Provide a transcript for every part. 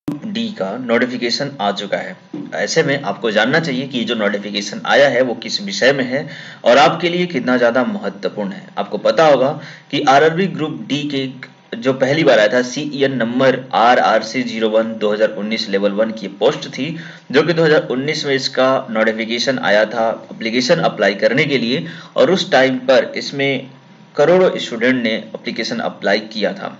D का notification आ चुका है। ऐसे में आपको जानना चाहिए कि ये जो नोटिफिकेशन आया है वो किस विषय में है और आपके लिए कितना ज़्यादा महत्वपूर्ण है। आपको पता होगा कि आरआरबी ग्रुप डी के जो पहली बार आया था CEN नंबर RRC01 2019 लेवल 1 की पोस्ट थी, जो कि 2019 में इसका नोटिफिकेशन आया था एप्लीकेशन अप्लाई करने के लिए, और उस टाइम पर इसमें करोड़ों स्टूडेंट ने एप्लीकेशन अप्लाई किया था।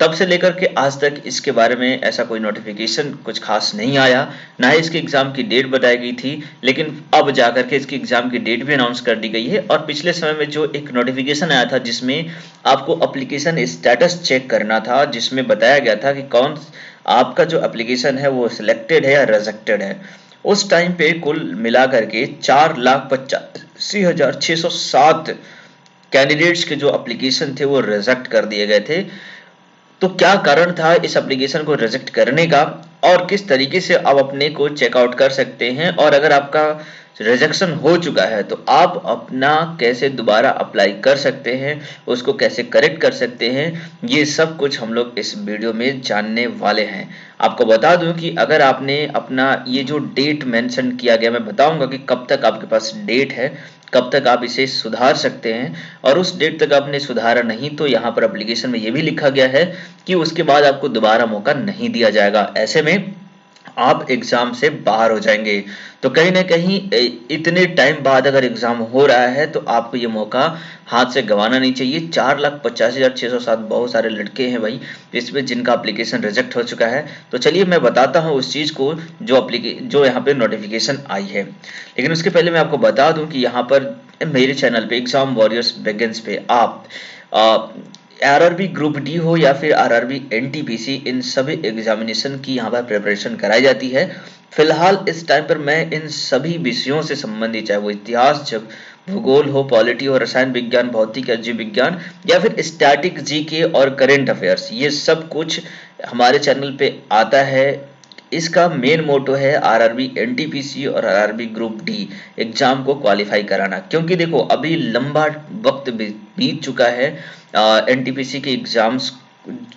तब से लेकर के आज तक इसके बारे में ऐसा कोई नोटिफिकेशन कुछ खास नहीं आया, ना ही इसके एग्जाम की डेट बताई गई थी, लेकिन अब जाकर के इसकी एग्जाम की डेट भी अनाउंस कर दी गई है। और पिछले समय में जो एक नोटिफिकेशन आया था जिसमें आपको एप्लीकेशन स्टेटस चेक करना था, जिसमें बताया गया था कि कौन आपका जो एप्लीकेशन है वो सिलेक्टेड है या रिजेक्टेड है, उस टाइम पे कुल मिला करके 4,85,607 कैंडिडेट्स के जो एप्लीकेशन थे वो रिजेक्ट कर दिए गए थे। तो क्या कारण था इस एप्लीकेशन को रिजेक्ट करने का, और किस तरीके से आप अपने को चेकआउट कर सकते हैं, और अगर आपका रिजेक्शन हो चुका है तो आप अपना कैसे दोबारा अप्लाई कर सकते हैं, उसको कैसे करेक्ट कर सकते हैं, ये सब कुछ हम लोग इस वीडियो में जानने वाले हैं। आपको बता दूं कि अगर आपने अपना ये जो डेट मेंशन किया गया, मैं बताऊंगा कि कब तक आपके पास डेट है, कब तक आप इसे सुधार सकते हैं, और उस डेट तक आपने सुधारा नहीं तो यहाँ पर एप्लीकेशन में ये भी लिखा गया है कि उसके बाद आपको दोबारा मौका नहीं दिया जाएगा। ऐसे में आप एग्जाम से बाहर हो जाएंगे। तो कहीं ना कहीं इतने टाइम बाद अगर एग्जाम हो रहा है तो आपको ये मौका हाथ से गंवाना नहीं चाहिए। 4,85,607 बहुत सारे लड़के हैं भाई इसमें जिनका एप्लीकेशन रिजेक्ट हो चुका है। तो चलिए मैं बताता हूँ उस चीज़ को जो यहाँ पे नोटिफिकेशन आई है, लेकिन उसके पहले मैं आपको बता दूं कि यहाँ पर मेरे चैनल पे एग्जाम वॉरियर्स बिगिंस पे आप आरआरबी ग्रुप डी हो या फिर आरआरबी एनटीपीसी, इन सभी एग्जामिनेशन की यहाँ पर प्रिपरेशन कराई जाती है। फिलहाल इस टाइम पर मैं इन सभी विषयों से संबंधित, चाहे वो इतिहास, जब भूगोल हो, पॉलिटी हो, रसायन विज्ञान, भौतिक या जीव विज्ञान, या फिर स्टैटिक जीके और करंट अफेयर्स, ये सब कुछ हमारे चैनल पे आता है। इसका मेन मोटो है आरआरबी एनटीपीसी और आरआरबी ग्रुप डी एग्जाम को क्वालिफाई कराना, क्योंकि देखो अभी लंबा वक्त बीत चुका है एनटीपीसी के एग्जाम्स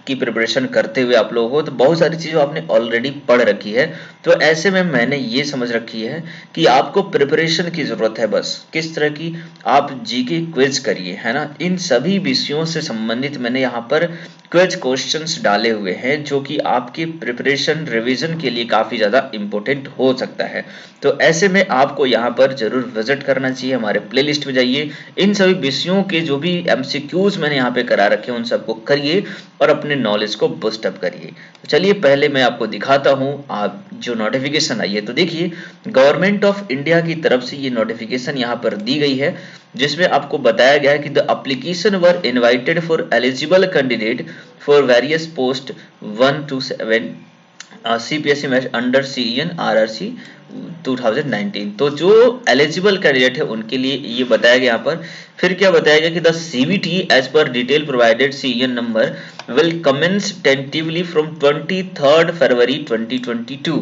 की प्रिपरेशन करते हुए आप लोगों को, तो बहुत सारी चीज़ें आपने ऑलरेडी पढ़ रखी है। तो ऐसे में मैंने ये समझ रखी है कि आपको प्रिपरेशन की ज़रूरत है। बस किस तरह की, आप जीके क्विज करिए, है ना। इन सभी विषयों से संबंधित मैंने यहाँ पर क्विज क्वेश्चंस डाले हुए हैं जो कि आपके प्रिपरेशन रिवीजन के लिए काफ़ी ज़्यादा इम्पोर्टेंट हो सकता है। तो ऐसे में आपको यहाँ पर जरूर विजिट करना चाहिए, हमारे प्लेलिस्ट में जाइए, इन सभी विषयों के जो भी MCQs मैंने यहाँ पे करा रखे हैं उन सबको करिए और अपने नॉलेज को बूस्ट अप करिए। तो चलिए पहले मैं आपको दिखाता हूँ आप जो नोटिफिकेशन आई है। तो देखिए गवर्नमेंट ऑफ इंडिया की तरफ से ये नोटिफिकेशन यहाँ पर दी गई है, जिसमें आपको बताया गया है कि the application were invited for eligible candidate for various post 1 to 7 CPSE match under CEN RRC 2019। तो जो एलिजिबल कैंडिडेट है उनके लिए ये बताया गया यहाँ पर। फिर क्या बताया गया कि द CVT एज पर detail provided CEN number will commence tentatively from 23 February 2022।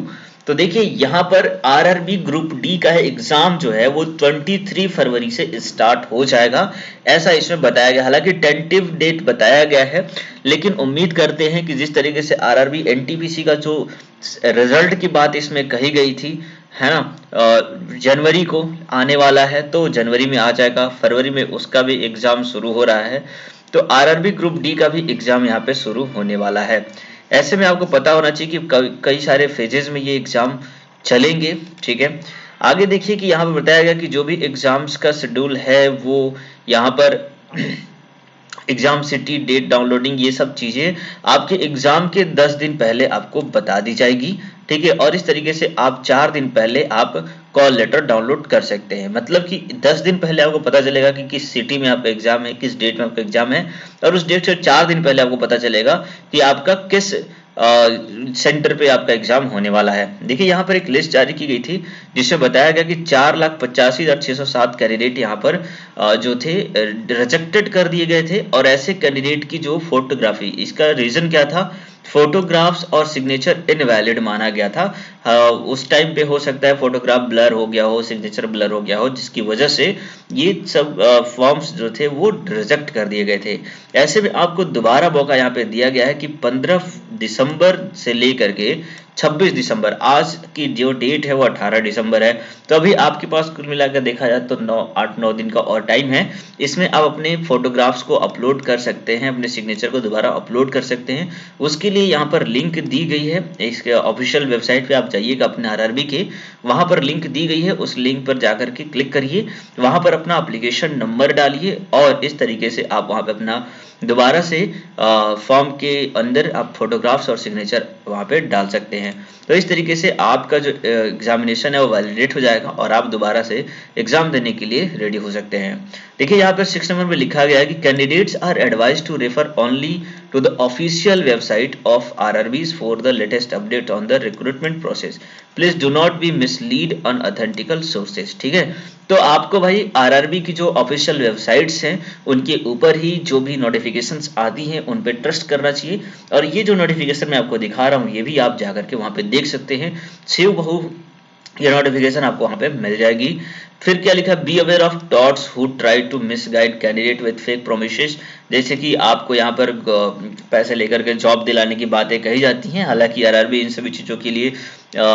तो देखिए यहाँ पर आरआरबी ग्रुप डी का एग्जाम जो है वो 23 फरवरी से स्टार्ट हो जाएगा, ऐसा इसमें बताया गया। हालांकि टेंटिव डेट बताया गया है, लेकिन उम्मीद करते हैं कि जिस तरीके से आरआरबी एनटीपीसी का जो रिजल्ट की बात इसमें कही गई थी, है ना, जनवरी को आने वाला है, तो जनवरी में आ जाएगा। फरवरी में उसका भी एग्जाम शुरू हो रहा है, तो आरआरबी ग्रुप डी का भी एग्जाम यहाँ पे शुरू होने वाला है। ऐसे में आपको पता होना चाहिए कि कई सारे फेजेस में ये एग्जाम चलेंगे, ठीक है। आगे देखिए कि यहाँ पर बताया गया कि जो भी एग्जाम्स का शेड्यूल है वो यहाँ पर एग्जाम सिटी, डेट, डाउनलोडिंग, ये सब चीजें आपके एग्जाम के 10 दिन पहले आपको बता दी जाएगी, ठीक है। और इस तरीके से आप 4 दिन पहले आप कॉल लेटर डाउनलोड कर सकते हैं। मतलब कि 10 दिन पहले आपको पता चलेगा कि किस सिटी में आपका एग्जाम है, किस डेट में आपका एग्जाम है, और उस डेट से 4 दिन पहले आपको पता चलेगा कि आपका किस सेंटर पे आपका एग्जाम होने वाला है। देखिए यहाँ पर एक लिस्ट जारी की गई थी जिसमें बताया गया कि 4,85,607 कैंडिडेट यहाँ पर जो थे रिजेक्टेड कर दिए गए थे, और ऐसे कैंडिडेट की जो फोटोग्राफी, इसका रीजन क्या था, फोटोग्राफ्स और सिग्नेचर इनवैलिड माना गया था। उस टाइम पे हो सकता है फोटोग्राफ ब्लर हो गया हो, सिग्नेचर ब्लर हो गया हो, जिसकी वजह से ये सब फॉर्म्स जो थे वो रिजेक्ट कर दिए गए थे। ऐसे में आपको दोबारा मौका यहाँ पे दिया गया है कि 15 दिसंबर से लेकर के 26 दिसंबर, आज की जो डेट है वो 18 दिसंबर है। तो अभी आपके पास कुल मिलाकर देखा जाए तो 8-9 दिन का और टाइम है। इसमें आप अपने फोटोग्राफ्स को अपलोड कर सकते हैं, अपने सिग्नेचर को दोबारा अपलोड कर सकते हैं। उसके लिए यहाँ पर लिंक दी गई है, इसके ऑफिशियल वेबसाइट पे आप जाइएगा अपने आरआरबी के, वहां पर लिंक दी गई है, उस लिंक पर जाकर के क्लिक करिए, वहां पर अपना एप्लीकेशन नंबर डालिए और इस तरीके से आप वहां पे अपना दोबारा से फॉर्म के अंदर आप फोटोग्राफ्स और सिग्नेचर वहां पे डाल सकते हैं। तो इस तरीके से आपका जो एग्जामिनेशन है वो वैलिडेट हो जाएगा और आप दोबारा से एग्जाम देने के लिए रेडी हो सकते हैं। देखिए यहाँ पर 6 नंबर में लिखा गया है कि candidates are advise to refer only to the official website of RRBs for the latest update on the recruitment process, please do not be mislead on authentical sources. ठीक है, तो आपको भाई आरआरबी की जो ऑफिशियल वेबसाइट्स हैं उनके ऊपर ही जो भी नोटिफिकेशंस आती हैं उन पे ट्रस्ट करना चाहिए। और ये जो नोटिफिकेशन मैं आपको दिखा रहा हूँ ये भी आप जाकर के वहां पे देख सकते हैं, सेव बहु ये नोटिफिकेशन आपको वहां पे मिल जाएगी। फिर क्या लिखा, be aware of those who try to misguide candidate with fake promises. जैसे कि आपको यहाँ पर पैसे लेकर के जॉब दिलाने की बातें कही जाती हैं, हालांकि आरआरबी इन सभी चीजों के लिए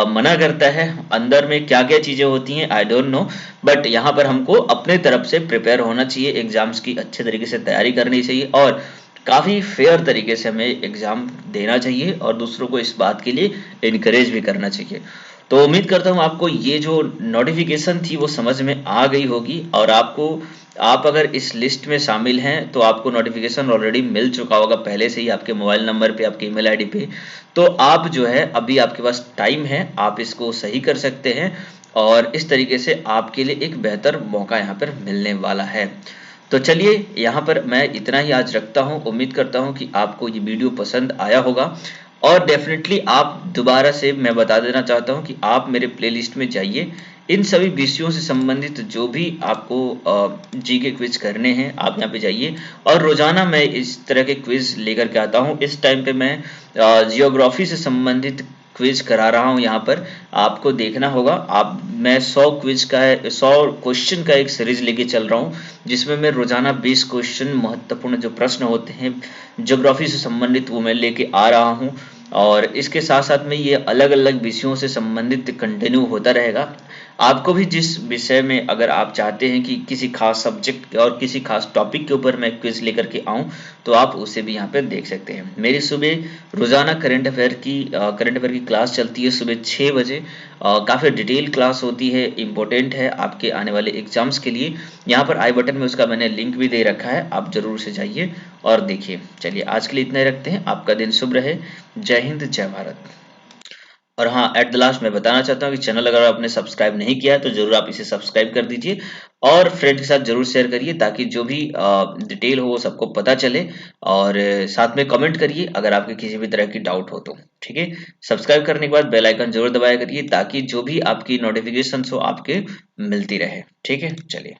मना करता है। अंदर में क्या क्या चीजें होती हैं आई डोंट नो, बट यहाँ पर हमको अपने तरफ से प्रिपेयर होना चाहिए, एग्जाम्स की अच्छे तरीके से तैयारी करनी चाहिए और काफी फेयर तरीके से हमें एग्जाम देना चाहिए और दूसरों को इस बात के लिए इनकरेज भी करना चाहिए। तो उम्मीद करता हूँ आपको ये जो नोटिफिकेशन थी वो समझ में आ गई होगी और आप अगर इस लिस्ट में शामिल हैं तो आपको नोटिफिकेशन ऑलरेडी मिल चुका होगा पहले से ही आपके मोबाइल नंबर पे, आपके ईमेल आईडी पे। तो आप जो है अभी आपके पास टाइम है, आप इसको सही कर सकते हैं और इस तरीके से आपके लिए एक बेहतर मौका यहाँ पर मिलने वाला है। तो चलिए यहाँ पर मैं इतना ही आज रखता हूँ। उम्मीद करता हूँ कि आपको ये वीडियो पसंद आया होगा और डेफिनेटली आप दोबारा से मैं बता देना चाहता हूँ कि आप मेरे प्लेलिस्ट में जाइए, इन सभी विषयों से संबंधित जो भी आपको जी के क्विज करने हैं आप यहाँ पे जाइए और रोजाना मैं इस तरह के क्विज लेकर के आता हूँ। इस टाइम पे मैं जियोग्राफी से संबंधित क्विज करा रहा हूँ, यहाँ पर आपको देखना होगा। मैं 100 क्विज का 100 क्वेश्चन का एक सीरीज लेके चल रहा हूँ जिसमें मैं रोजाना 20 क्वेश्चन महत्वपूर्ण जो प्रश्न होते हैं ज्योग्राफी से संबंधित वो मैं लेके आ रहा हूँ और इसके साथ साथ में ये अलग अलग विषयों से संबंधित कंटिन्यू होता रहेगा। आपको भी जिस विषय में अगर आप चाहते हैं कि किसी खास सब्जेक्ट और किसी खास टॉपिक के ऊपर मैं क्विज लेकर के आऊं तो आप उसे भी यहाँ पे देख सकते हैं। मेरी सुबह रोजाना करंट अफेयर की क्लास चलती है सुबह 6 बजे। काफ़ी डिटेल क्लास होती है, इम्पोर्टेंट है आपके आने वाले एग्जाम्स के लिए। यहाँ पर आई बटन में उसका मैंने लिंक भी दे रखा है, आप जरूर से जाइए और देखिए। चलिए आज के लिए इतना ही रखते हैं, आपका दिन शुभ रहे। जय हिंद, जय भारत। और हाँ, एट द लास्ट मैं बताना चाहता हूँ कि चैनल अगर आपने सब्सक्राइब नहीं किया है तो जरूर आप इसे सब्सक्राइब कर दीजिए और फ्रेंड के साथ जरूर शेयर करिए ताकि जो भी डिटेल हो वो सबको पता चले। और साथ में कमेंट करिए अगर आपके किसी भी तरह की डाउट हो तो। ठीक है, सब्सक्राइब करने के बाद बेल आइकन जरूर दबाया करिए ताकि जो भी आपकी नोटिफिकेशन हो आपके मिलती रहे। ठीक है, चलिए।